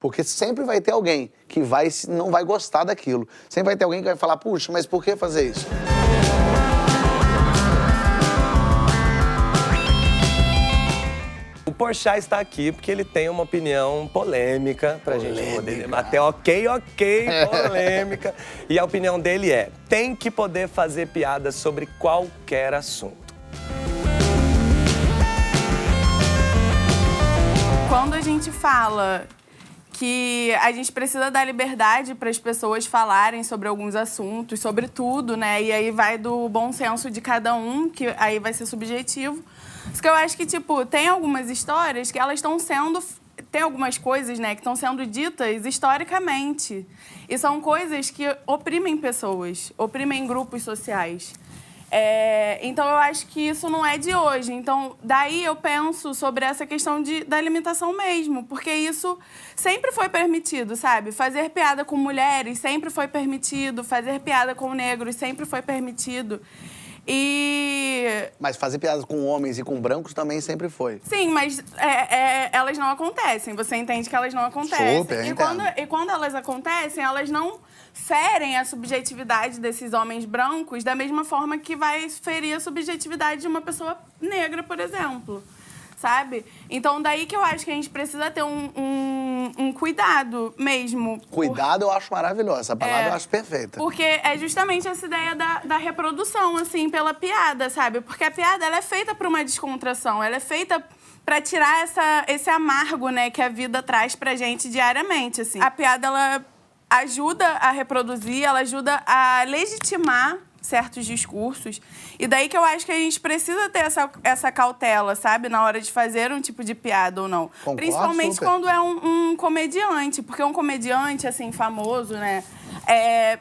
Porque sempre vai ter alguém que não vai gostar daquilo. Sempre vai ter alguém que vai falar, puxa, mas por que fazer isso? O Porchat está aqui porque ele tem uma opinião polêmica pra gente poder debater. Ok, polêmica. E a opinião dele é, tem que poder fazer piadas sobre qualquer assunto. Quando a gente fala que a gente precisa dar liberdade para as pessoas falarem sobre alguns assuntos, sobre tudo, né? E aí vai do bom senso de cada um, que aí vai ser subjetivo. Isso que eu acho que, tipo, tem algumas histórias que elas estão sendo... Tem algumas coisas, né, que estão sendo ditas historicamente. E são coisas que oprimem pessoas, oprimem grupos sociais. Então, eu acho que isso não é de hoje. Então, daí eu penso sobre essa questão da limitação mesmo, porque isso sempre foi permitido, sabe? Fazer piada com mulheres sempre foi permitido, fazer piada com negros sempre foi permitido. Mas fazer piadas com homens e com brancos também sempre foi. Sim, mas elas não acontecem. Você entende que elas não acontecem. Super, e quando elas acontecem, elas não ferem a subjetividade desses homens brancos da mesma forma que vai ferir a subjetividade de uma pessoa negra, por exemplo. Sabe? Então, daí que eu acho que a gente precisa ter um cuidado mesmo. Cuidado eu acho maravilhoso, essa palavra eu acho perfeita. Porque é justamente essa ideia da reprodução, assim, pela piada, sabe? Porque a piada, ela é feita para uma descontração, ela é feita para tirar esse amargo, né, que a vida traz pra gente diariamente, assim. A piada, ela ajuda a reproduzir, ela ajuda a legitimar certos discursos. E daí que eu acho que a gente precisa ter essa cautela, sabe? Na hora de fazer um tipo de piada ou não. Concordo, principalmente super. quando é um comediante. Porque um comediante, assim, famoso, né? É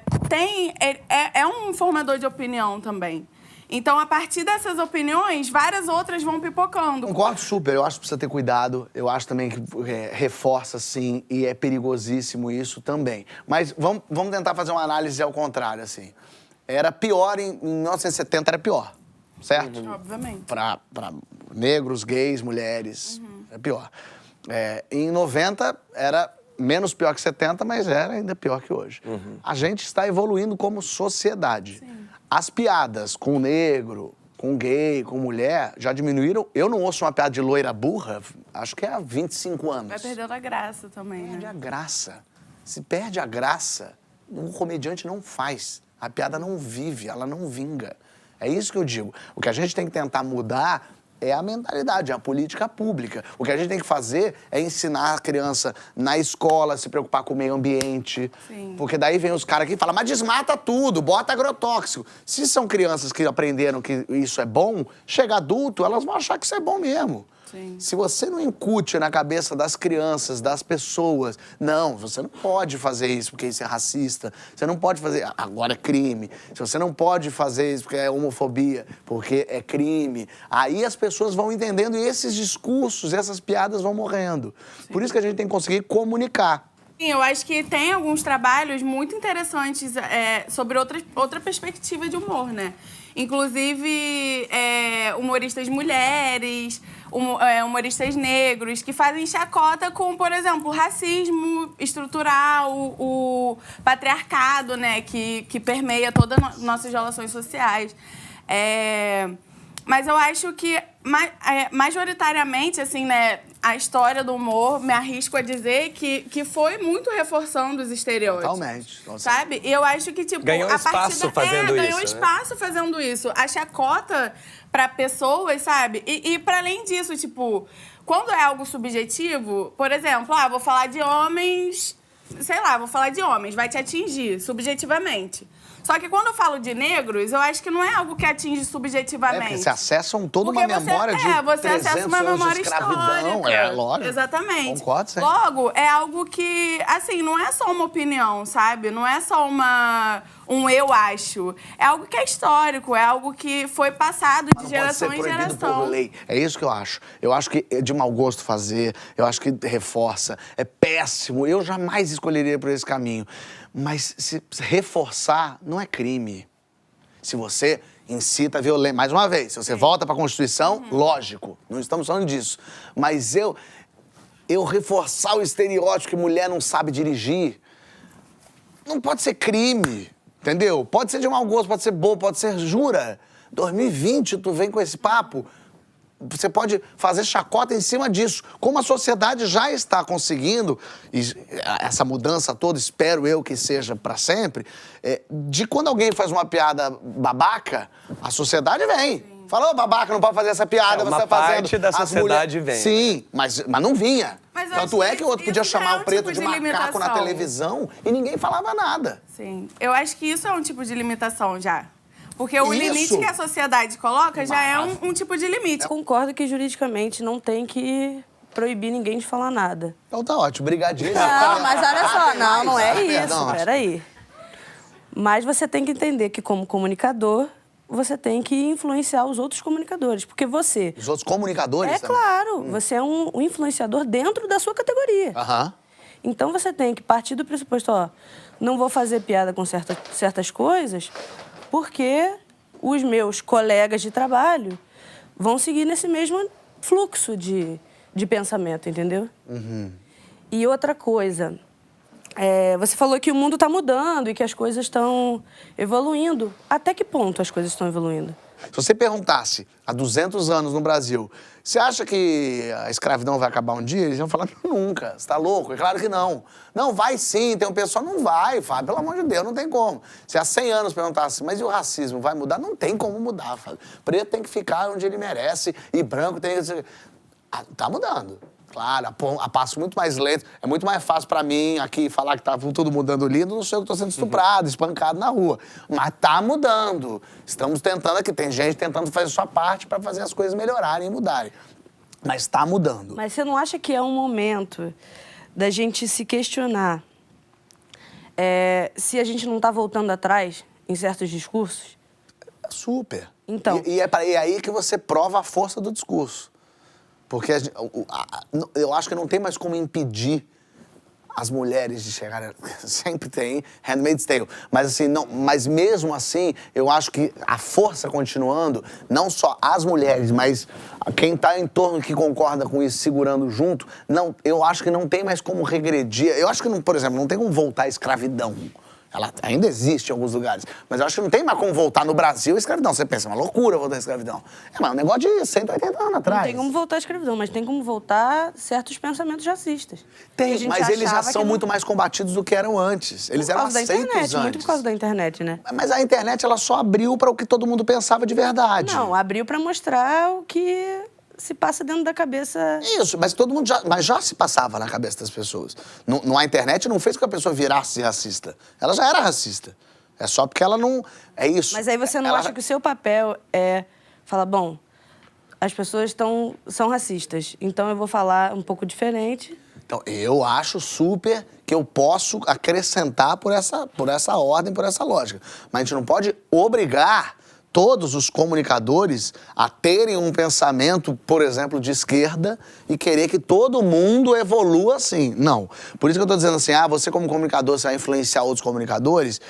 um formador de opinião também. Então, a partir dessas opiniões, várias outras vão pipocando. Concordo super, eu acho que precisa ter cuidado, eu acho também que reforça, sim, e é perigosíssimo isso também. Mas vamos tentar fazer uma análise ao contrário, assim. Era pior, em 1970 era pior, certo? Obviamente. Pra negros, gays, mulheres, era pior. Em 90 era menos pior que 70, mas era ainda pior que hoje. A gente está evoluindo como sociedade. Sim. As piadas com negro, com gay, com mulher, já diminuíram. Eu não ouço uma piada de loira burra, acho que é há 25 anos. Vai perdendo a graça também, Perde né? a graça. Se perde a graça, um comediante não faz. A piada não vive, ela não vinga. É isso que eu digo. O que a gente tem que tentar mudar é a mentalidade, é a política pública. O que a gente tem que fazer é ensinar a criança na escola a se preocupar com o meio ambiente. Sim. Porque daí vem os caras aqui e falam, mas desmata tudo, bota agrotóxico. Se são crianças que aprenderam que isso é bom, chega adulto, elas vão achar que isso é bom mesmo. Sim. Se você não incute na cabeça das crianças, das pessoas, não, você não pode fazer isso porque isso é racista, você não pode fazer, agora é crime, você não pode fazer isso porque é homofobia, porque é crime, aí as pessoas vão entendendo e esses discursos, essas piadas vão morrendo. Sim. Por isso que a gente tem que conseguir comunicar. Sim, eu acho que tem alguns trabalhos muito interessantes sobre outra perspectiva de humor, né? Inclusive, humoristas mulheres, humoristas negros, que fazem chacota com, por exemplo, o racismo estrutural, o patriarcado, né? Que permeia todas as nossas relações sociais. Mas eu acho que, majoritariamente, assim, né, a história do humor, me arrisco a dizer que foi muito reforçando os estereótipos. Totalmente. Sabe? E eu acho que, tipo... Ganhou espaço fazendo isso, ganhou espaço fazendo isso. A chacota pra pessoas, sabe? E para além disso, tipo, quando é algo subjetivo, por exemplo, vou falar de homens... Sei lá, vou falar de homens, vai te atingir subjetivamente. Só que quando eu falo de negros, eu acho que não é algo que atinge subjetivamente. Porque você acessam toda uma memória de você acessa uma memória histórica. Lógico. Exatamente. Concordo, sim. Logo, é algo que, assim, não é só uma opinião, sabe? Não é só um eu acho. É algo que é histórico, é algo que foi passado de geração em geração. Por lei. É isso que eu acho. Eu acho que é de mau gosto fazer, eu acho que reforça, é péssimo. Eu jamais escolheria por esse caminho. Mas se reforçar não é crime. Se você incita a violência, mais uma vez, se você volta para a Constituição, lógico, não estamos falando disso. Mas eu reforçar o estereótipo que mulher não sabe dirigir, não pode ser crime, entendeu? Pode ser de mau gosto, pode ser bobo, pode ser jura. 2020, tu vem com esse papo, você pode fazer chacota em cima disso. Como a sociedade já está conseguindo, e essa mudança toda, espero eu que seja para sempre, de quando alguém faz uma piada babaca, a sociedade vem. Fala, ô, babaca, não pode fazer essa piada, você tá fazendo. Parte da sociedade vem. Sim, mas não vinha. Mas Tanto é que o outro podia isso já chamar é um o preto tipo de de macaco limitação. na televisão e ninguém falava nada. Sim. Eu acho que isso é um tipo de limitação já. Porque o Isso. limite que a sociedade coloca já é um tipo de limite. Eu concordo que juridicamente não tem que proibir ninguém de falar nada. Então tá ótimo, brigadinho. Não, mas olha só, não é isso. Perdão. Peraí. Mas você tem que entender que, como comunicador, você tem que influenciar os outros comunicadores. Porque você... Os outros comunicadores É também. claro, você é um influenciador dentro da sua categoria. Aham. Então você tem que partir do pressuposto, ó, não vou fazer piada com certas coisas, porque os meus colegas de trabalho vão seguir nesse mesmo fluxo de pensamento, entendeu? E outra coisa, você falou que o mundo está mudando e que as coisas estão evoluindo. Até que ponto as coisas estão evoluindo? Se você perguntasse há 200 anos no Brasil, você acha que a escravidão vai acabar um dia? Eles iam falar, nunca, você tá louco? É claro que não. Não, vai sim, tem um pessoal, não vai, Fábio, pelo amor de Deus, não tem como. Se há 100 anos perguntasse, mas e o racismo, vai mudar? Não tem como mudar, Fábio. Preto tem que ficar onde ele merece e branco tem que... Tá mudando. Claro, a passo muito mais lento. É muito mais fácil pra mim aqui falar que tá tudo mudando lindo, não sei eu que tô sendo estuprado, espancado na rua. Mas tá mudando. Estamos tentando aqui, tem gente tentando fazer a sua parte pra fazer as coisas melhorarem e mudarem. Mas tá mudando. Mas você não acha que é um momento da gente se questionar se a gente não está voltando atrás em certos discursos? Super. Então. E é aí que você prova a força do discurso. Porque eu acho que não tem mais como impedir as mulheres de chegarem. Sempre tem Handmaid's Tale. Mas, assim, mas mesmo assim, eu acho que a força continuando, não só as mulheres, mas quem está em torno que concorda com isso, segurando junto, eu acho que não tem mais como regredir. Eu acho que, por exemplo, não tem como voltar à escravidão. Ela ainda existe em alguns lugares. Mas eu acho que não tem mais como voltar no Brasil a escravidão. Você pensa, é uma loucura voltar à escravidão. Mas é um negócio de 180 anos atrás. Não tem como voltar à escravidão, mas tem como voltar certos pensamentos racistas. Tem, mas eles já são muito mais combatidos do que eram antes. Eles eram aceitos antes. Muito por causa da internet, né? Mas a internet, ela só abriu para o que todo mundo pensava de verdade. Não, abriu para mostrar o que se passa dentro da cabeça. Isso, mas todo mundo já se passava na cabeça das pessoas. A internet não fez com que a pessoa virasse racista. Ela já era racista. É só porque ela não... É isso. Mas aí você não acha que o seu papel é falar, bom, as pessoas são racistas, então eu vou falar um pouco diferente. Então, eu acho super que eu posso acrescentar por essa ordem, por essa lógica. Mas a gente não pode obrigar todos os comunicadores a terem um pensamento, por exemplo, de esquerda e querer que todo mundo evolua assim. Não. Por isso que eu estou dizendo assim, você como comunicador, você vai influenciar outros comunicadores.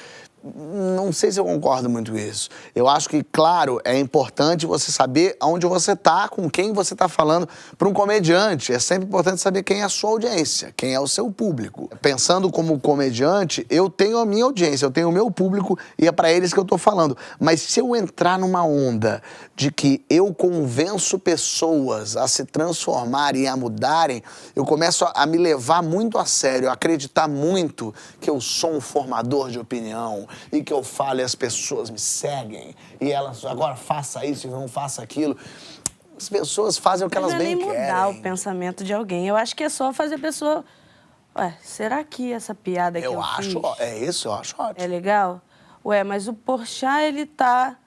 Não sei se eu concordo muito com isso. Eu acho que, claro, é importante você saber onde você está, com quem você está falando. Para um comediante, é sempre importante saber quem é a sua audiência, quem é o seu público. Pensando como comediante, eu tenho a minha audiência, eu tenho o meu público e é para eles que eu estou falando. Mas se eu entrar numa onda de que eu convenço pessoas a se transformarem e a mudarem, eu começo a me levar muito a sério, a acreditar muito que eu sou um formador de opinião, e que eu falo e as pessoas me seguem, e elas agora faça isso e não faça aquilo. As pessoas fazem o que elas bem querem. Não é nem mudar o pensamento de alguém. Eu acho que é só fazer a pessoa... será que essa piada que eu fiz... Eu acho ótimo. É legal? Mas o Porchat, ele tá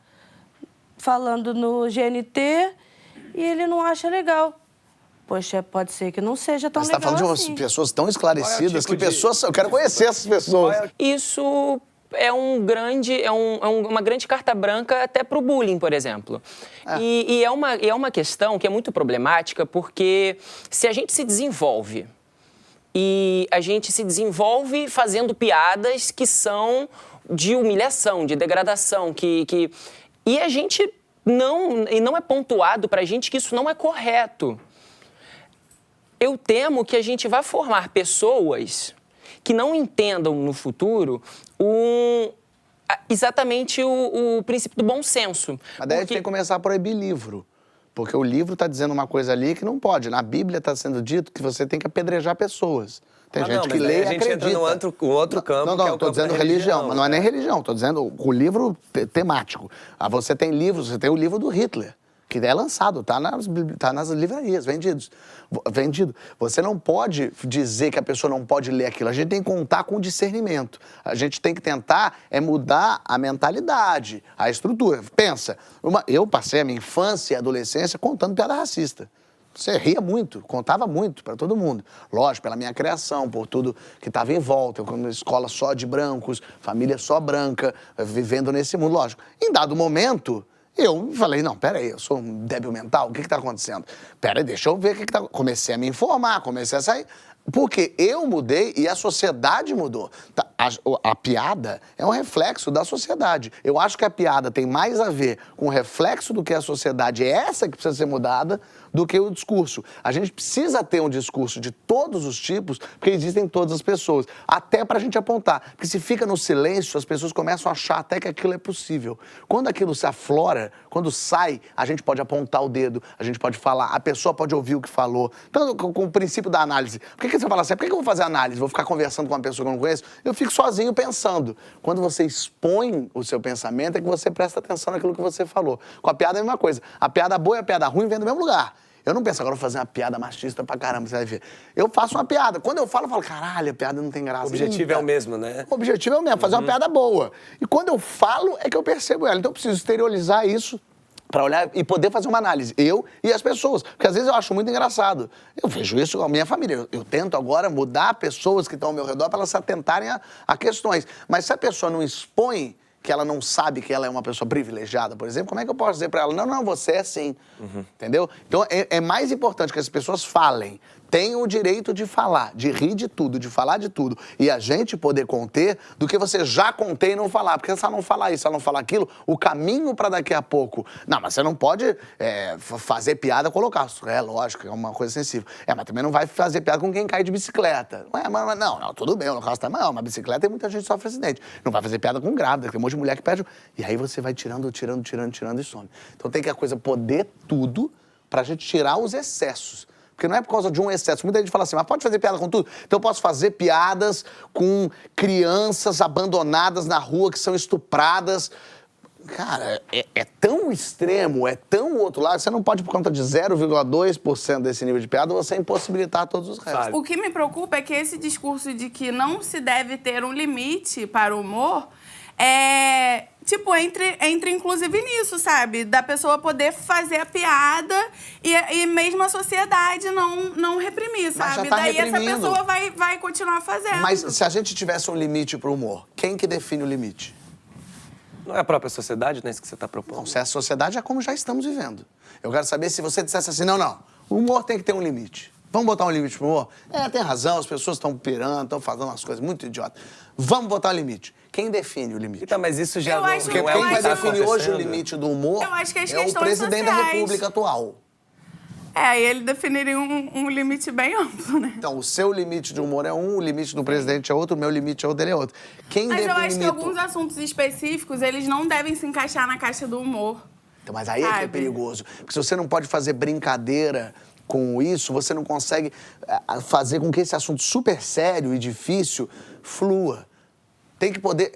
falando no GNT e ele não acha legal. Poxa, pode ser que não seja tão legal assim. Você tá falando de pessoas tão esclarecidas, eu quero conhecer essas pessoas. Isso é uma grande carta branca até para o bullying, por exemplo. E é uma questão que é muito problemática, porque se a gente se desenvolve e a gente se desenvolve fazendo piadas que são de humilhação, de degradação, e a gente não é pontuado para a gente que isso não é correto. eu temo que a gente vai formar pessoas que não entendam no futuro exatamente o princípio do bom senso. Mas daí a gente tem que começar a proibir livro. Porque o livro está dizendo uma coisa ali que não pode. Na Bíblia está sendo dito que você tem que apedrejar pessoas. Tem gente que lê e acredita. A gente entra no outro campo, Não, que é o tô campo dizendo da religião, mas não é nem né? religião. Tô dizendo o livro temático. Você tem livros, você tem o livro do Hitler, que é lançado, tá nas livrarias, vendido. Você não pode dizer que a pessoa não pode ler aquilo. A gente tem que contar com discernimento. A gente tem que tentar mudar a mentalidade, a estrutura. Pensa, eu passei a minha infância e adolescência contando piada racista. Você ria muito, contava muito para todo mundo. Lógico, pela minha criação, por tudo que estava em volta. Eu com uma escola só de brancos, família só branca, vivendo nesse mundo. Lógico, em dado momento, eu falei, não, peraí, eu sou um débil mental, o que está acontecendo? Peraí, deixa eu ver o que está... Comecei a me informar, comecei a sair... Porque eu mudei e a sociedade mudou. A piada é um reflexo da sociedade. Eu acho que a piada tem mais a ver com o reflexo do que a sociedade é essa que precisa ser mudada do que o discurso. A gente precisa ter um discurso de todos os tipos, porque existem todas as pessoas. Até pra gente apontar. Porque se fica no silêncio, as pessoas começam a achar até que aquilo é possível. Quando aquilo se aflora, quando sai, a gente pode apontar o dedo, a gente pode falar, a pessoa pode ouvir o que falou. Então, com o princípio da análise. Por que você fala assim, por que eu vou fazer análise? Vou ficar conversando com uma pessoa que eu não conheço? Eu fico sozinho pensando. Quando você expõe o seu pensamento, é que você presta atenção naquilo que você falou. Com a piada é a mesma coisa. A piada boa e a piada ruim vem do mesmo lugar. Eu não penso, agora vou fazer uma piada machista pra caramba, você vai ver. Eu faço uma piada. Quando eu falo, caralho, a piada não tem graça. O objetivo é o mesmo, né? O objetivo é o mesmo, fazer uma piada boa. E quando eu falo, é que eu percebo ela. Então eu preciso exteriorizar isso pra olhar e poder fazer uma análise. Eu e as pessoas. Porque às vezes eu acho muito engraçado. Eu vejo isso com a minha família. Eu tento agora mudar pessoas que estão ao meu redor pra elas se atentarem a questões. Mas se a pessoa não expõe que ela não sabe que ela é uma pessoa privilegiada, por exemplo, como é que eu posso dizer pra ela, não, você é assim, entendeu? Então, é mais importante que as pessoas falem, tenham o direito de falar, de rir de tudo, de falar de tudo, e a gente poder conter, do que você já contei e não falar, porque se ela não falar isso, se ela não falar aquilo, o caminho pra daqui a pouco, não, mas você não pode fazer piada com o holocausto, lógico, é uma coisa sensível, mas também não vai fazer piada com quem cai de bicicleta, não, tudo bem, o holocausto tá mal, uma bicicleta tem muita gente que sofre acidente, não vai fazer piada com grávida, tem um monte de mulher que perde, e aí você vai tirando e some. Então tem que a coisa poder tudo pra gente tirar os excessos. Porque não é por causa de um excesso. Muita gente fala assim, mas pode fazer piada com tudo? Então eu posso fazer piadas com crianças abandonadas na rua que são estupradas. Cara, é tão extremo, é tão outro lado, você não pode, por conta de 0,2% desse nível de piada, você impossibilitar todos os restos. O que me preocupa é que esse discurso de que não se deve ter um limite para o humor entra inclusive nisso, sabe? Da pessoa poder fazer a piada e mesmo a sociedade não reprimir, sabe? Mas já tá daí reprimindo. Essa pessoa vai continuar fazendo. Mas se a gente tivesse um limite pro humor, quem que define o limite? Não é a própria sociedade, não é isso que você está propondo? Não, se é a sociedade é como já estamos vivendo. Eu quero saber se você dissesse assim, não, o humor tem que ter um limite. Vamos botar um limite pro humor? Tem razão, as pessoas estão pirando, estão fazendo umas coisas muito idiotas. Vamos botar um limite. Quem define o limite? Então, mas isso já Porque não é quem o que vai tá definir hoje o acontecendo. limite do humor Eu acho que as é o questões presidente da sociais. República atual. Ele definiria um limite bem amplo, né? Então, o seu limite de humor é um, o limite do presidente é outro, o meu limite é outro, dele é outro. Quem Mas eu define acho que limite? alguns assuntos específicos, eles não devem se encaixar na caixa do humor. Então, mas aí é que é Sabe? perigoso. Porque se você não pode fazer brincadeira com isso, você não consegue fazer com que esse assunto super sério e difícil flua. Tem que poder...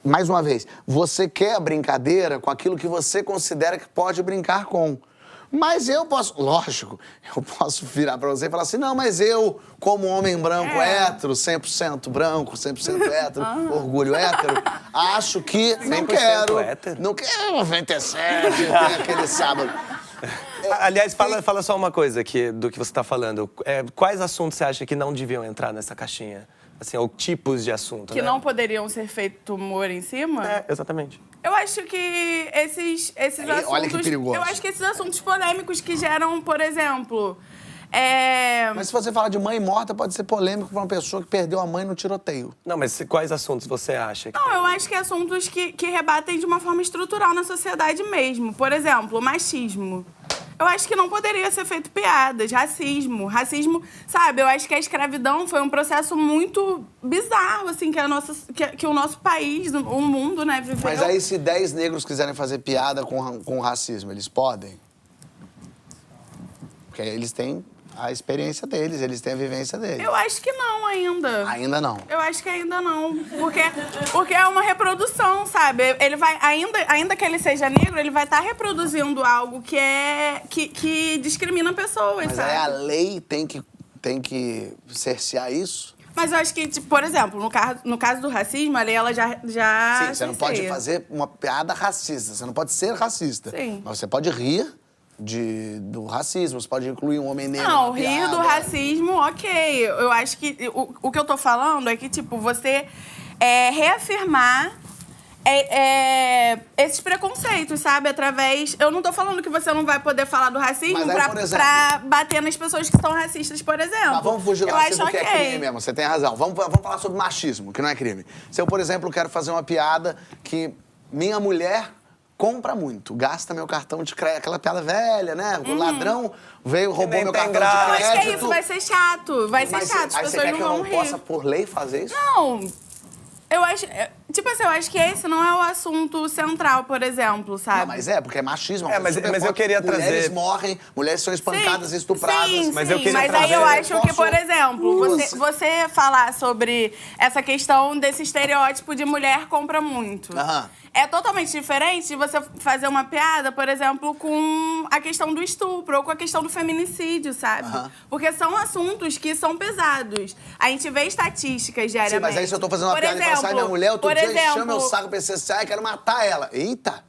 mais uma vez, você quer a brincadeira com aquilo que você considera que pode brincar com. Mas eu posso... Lógico, eu posso virar pra você e falar assim, não, mas eu, como homem branco hétero, 100% branco, 100% hétero, orgulho hétero, acho que não 100% quero... hétero? Não quero 97, tem aquele sábado. Aliás, fala só uma coisa aqui do que você está falando. Quais assuntos você acha que não deviam entrar nessa caixinha? Assim, ou tipos de assunto, Que né? não poderiam ser feito humor em cima? Exatamente. Eu acho que esses assuntos... olha que perigoso. Eu acho que esses assuntos polêmicos que geram, por exemplo... Mas se você fala de mãe morta, pode ser polêmico pra uma pessoa que perdeu a mãe no tiroteio. Não, mas quais assuntos você acha? Não, eu acho que assuntos que rebatem de uma forma estrutural na sociedade mesmo. Por exemplo, machismo. Eu acho que não poderia ser feito piadas. Racismo. Racismo, sabe? Eu acho que a escravidão foi um processo muito bizarro, assim, que o nosso país, o mundo, né, viveu. Mas aí, se 10 negros quiserem fazer piada com racismo, eles podem? Porque eles têm a experiência deles, eles têm a vivência deles. Eu acho que não ainda. Ainda não. Eu acho que ainda não. Porque é uma reprodução, sabe? Ele vai, ainda que ele seja negro, ele vai estar reproduzindo algo que discrimina pessoas, Mas sabe? aí a lei tem que cercear isso? Mas eu acho que, tipo, por exemplo, no caso do racismo, a lei ela já Sim, você não pode cerceia. fazer uma piada racista, você não pode ser racista. Sim. Mas você pode rir do racismo, você pode incluir um homem negro Não, na rir piada. do racismo, ok. Eu acho que o que eu tô falando é que, tipo, você reafirmar esses preconceitos, sabe? Através... Eu não tô falando que você não vai poder falar do racismo Mas aí, por exemplo, pra bater nas pessoas que são racistas, por exemplo. Mas vamos fugir do eu racismo, acho que é crime mesmo, você tem razão. Vamos falar sobre machismo, que não é crime. Se eu, por exemplo, quero fazer uma piada que minha mulher compra muito, gasta meu cartão de crédito, aquela piada velha, né? O ladrão veio, roubou nem meu tem cartão graça. de Eu crédito. acho que é isso, vai ser chato. Vai ser Mas chato, as aí você pessoas quer não que eu vão não rir. possa, por lei, fazer isso? Não. Eu acho... Tipo assim, eu acho que esse não é o assunto central, por exemplo, sabe? Não, mas porque é machismo. É, mas eu queria trazer... Mulheres morrem, mulheres são espancadas e estupradas. Sim, Mas sim, eu queria mas trazer- aí eu acho que, Posso- por exemplo, você falar sobre essa questão desse estereótipo de mulher compra muito. Aham. É totalmente diferente de você fazer uma piada, por exemplo, com a questão do estupro ou com a questão do feminicídio, sabe? Aham. Porque são assuntos que são pesados. A gente vê estatísticas diariamente. Sim, mas aí se eu tô fazendo uma Por piada e falo, sai minha mulher, outro por dia exemplo, encheu meu saco, pensei assim, ai, quero matar ela. Eita!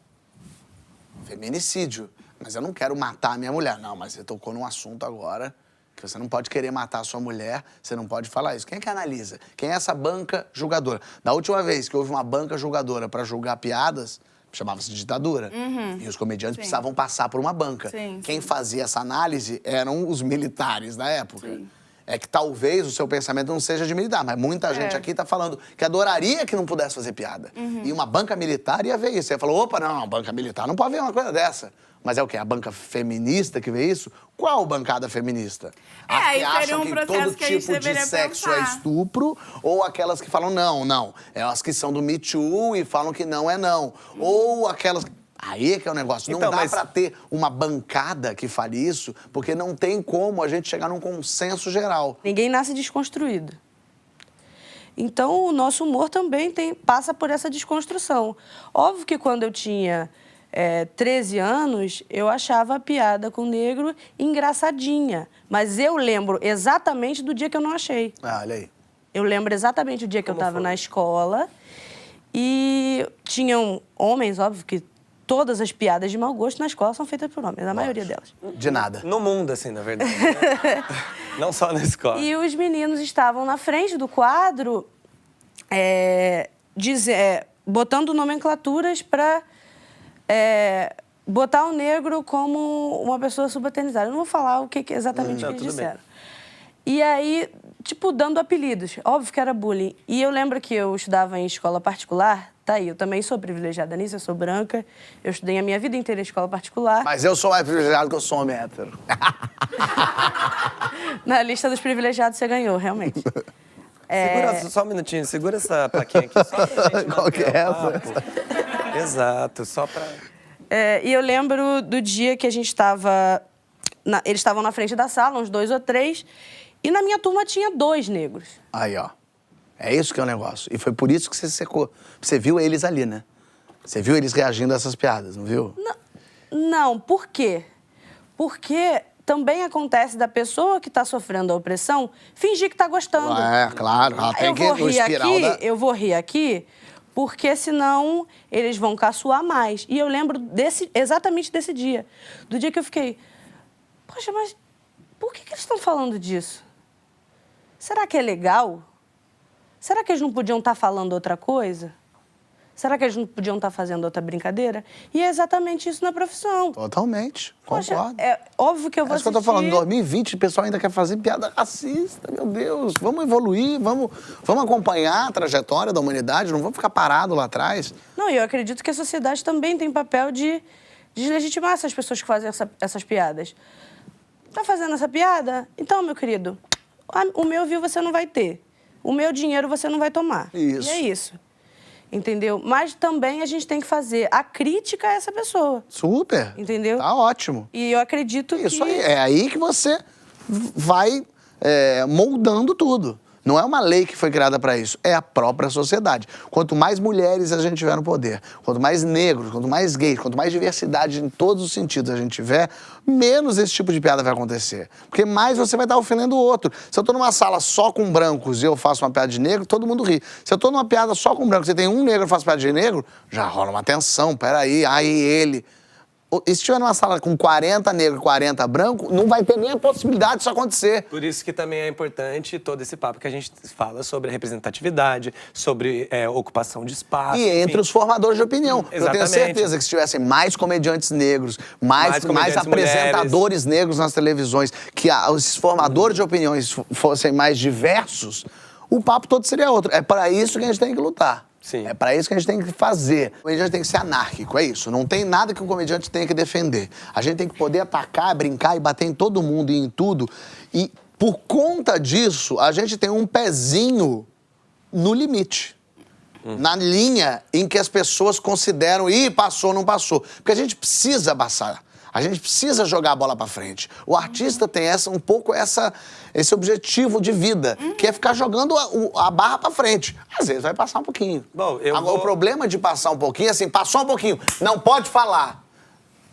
Feminicídio. Mas eu não quero matar a minha mulher. Não, mas você tocou num assunto agora que você não pode querer matar a sua mulher, você não pode falar isso. Quem é que analisa? Quem é essa banca julgadora? Da última vez que houve uma banca julgadora pra julgar piadas, chamava-se ditadura. E os comediantes precisavam passar por uma banca. Sim, Quem fazia essa análise eram os militares da época. É que talvez o seu pensamento não seja de militar, mas muita gente aqui tá falando que adoraria que não pudesse fazer piada. E uma banca militar ia ver isso. Você falou, opa, não, banca militar não pode ver uma coisa dessa. Mas é o quê? A banca feminista que vê isso? Qual bancada feminista? As aí que seria acham um que processo todo que a gente tipo de deveria sexo pensar. é estupro, ou aquelas que falam não. É as que são do Me Too e falam que não é não. Ou aquelas... Aí é que é o negócio. Não Então, dá mas- pra ter uma bancada que fale isso, porque não tem como a gente chegar num consenso geral. Ninguém nasce desconstruído. Então, o nosso humor também passa por essa desconstrução. Óbvio que quando eu tinha 13 anos, eu achava a piada com negro engraçadinha. Mas eu lembro exatamente do dia que eu não achei. Ah, olha aí. Eu lembro exatamente o dia que eu estava na escola e tinham homens, óbvio que todas as piadas de mau gosto na escola são feitas por homens, a maioria delas. De nada. No mundo, assim, na verdade. Né? Não só na escola. E os meninos estavam na frente do quadro botando nomenclaturas para botar o negro como uma pessoa subalternizada. Eu não vou falar o que exatamente Não, eles tudo bem. disseram. E aí, tipo, dando apelidos. Óbvio que era bullying. E eu lembro que eu estudava em escola particular. Tá aí, eu também sou privilegiada nisso, eu sou branca. Eu estudei a minha vida inteira em escola particular. Mas eu sou mais privilegiado que eu sou homem hétero. Na lista dos privilegiados você ganhou, realmente. Segura só um minutinho, segura essa plaquinha aqui. Só pra gente Qual que é manter o essa? papo. Exato, só pra... E eu lembro do dia que a gente estava... Eles estavam na frente da sala, uns 2 ou 3, e na minha turma tinha 2 negros. Aí, ó. É isso que é o negócio. E foi por isso que você secou. Você viu eles ali, né? Você viu eles reagindo a essas piadas, não viu? Não, por quê? Porque também acontece da pessoa que está sofrendo a opressão fingir que está gostando. É, claro. Ela tem que ir no espiral Eu vou rir aqui, porque senão eles vão caçoar mais. E eu lembro exatamente desse dia. Do dia que eu fiquei... Poxa, mas por que eles estão falando disso? Será que é legal? Será que eles não podiam estar falando outra coisa? Será que eles não podiam estar fazendo outra brincadeira? E é exatamente isso na profissão. Totalmente. Poxa, Concordo. é óbvio que eu vou É isso que eu tô falando. Em 2020, o pessoal ainda quer fazer piada racista. Meu Deus, vamos evoluir, vamos acompanhar a trajetória da humanidade, não vamos ficar parados lá atrás. Não, e eu acredito que a sociedade também tem papel de deslegitimar essas pessoas que fazem essas piadas. Tá fazendo essa piada? Então, meu querido, o meu view você não vai ter. O meu dinheiro você não vai tomar. Isso. E é isso. Entendeu? Mas também a gente tem que fazer a crítica a essa pessoa. Super. Entendeu? Tá ótimo. E eu acredito que... Isso aí, é aí que você vai moldando tudo. Não é uma lei que foi criada para isso, é a própria sociedade. Quanto mais mulheres a gente tiver no poder, quanto mais negros, quanto mais gays, quanto mais diversidade em todos os sentidos a gente tiver, menos esse tipo de piada vai acontecer. Porque mais você vai estar ofendendo o outro. Se eu tô numa sala só com brancos e eu faço uma piada de negro, todo mundo ri. Se eu tô numa piada só com brancos e tem um negro e eu faço piada de negro, já rola uma tensão, peraí, aí ele... E se tiver numa sala com 40 negros e 40 brancos, não vai ter nem a possibilidade disso acontecer. Por isso que também é importante todo esse papo que a gente fala sobre representatividade, sobre ocupação de espaço. E entre os formadores de opinião. Eu tenho Exatamente. certeza que se tivessem mais comediantes negros, mais comediantes apresentadores negros nas televisões, que os formadores de opiniões fossem mais diversos, o papo todo seria outro. É para isso que a gente tem que lutar. Sim. É para isso que a gente tem que fazer. O comediante tem que ser anárquico, é isso. Não tem nada que o comediante tenha que defender. A gente tem que poder atacar, brincar e bater em todo mundo e em tudo. E por conta disso, a gente tem um pezinho no limite. Na linha em que as pessoas consideram, passou, não passou. Porque a gente precisa passar. A gente precisa jogar a bola pra frente. O artista tem esse objetivo de vida, que é ficar jogando a barra pra frente. Às vezes vai passar um pouquinho. Bom, Agora, o problema de passar um pouquinho, assim, passou um pouquinho, não pode falar.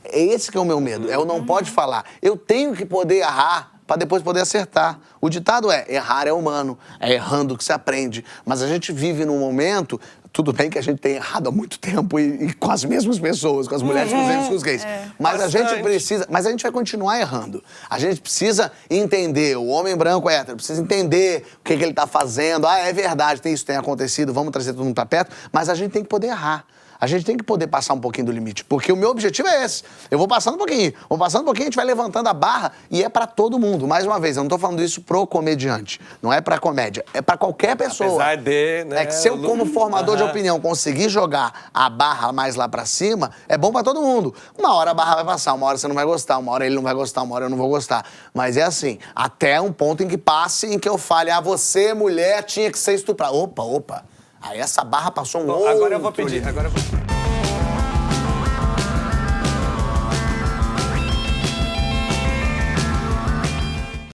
É esse que é o meu medo, eu não pode falar. Eu tenho que poder errar para depois poder acertar. O ditado é, errar é humano, é errando que se aprende. Mas a gente vive num momento, tudo bem que a gente tem errado há muito tempo e com as mesmas pessoas, com as mulheres, com os gays. Mas a gente precisa, mas a gente vai continuar errando. A gente precisa entender, o homem branco hétero precisa entender o que ele tá fazendo. É verdade, isso tem acontecido, vamos trazer todo mundo pra perto, mas a gente tem que poder errar. A gente tem que poder passar um pouquinho do limite, porque o meu objetivo é esse. Eu vou passando um pouquinho, a gente vai levantando a barra e é pra todo mundo. Mais uma vez, eu não tô falando isso pro comediante, não é pra comédia, é pra qualquer pessoa. Apesar de, né, É que se eu, como formador de opinião, conseguir jogar a barra mais lá pra cima, é bom pra todo mundo. Uma hora a barra vai passar, uma hora você não vai gostar, uma hora ele não vai gostar, uma hora eu não vou gostar. Mas é assim, até um ponto em que passe, em que eu fale, você, mulher, tinha que ser estuprada. Opa. Aí essa barra passou um outro. Agora eu vou pedir.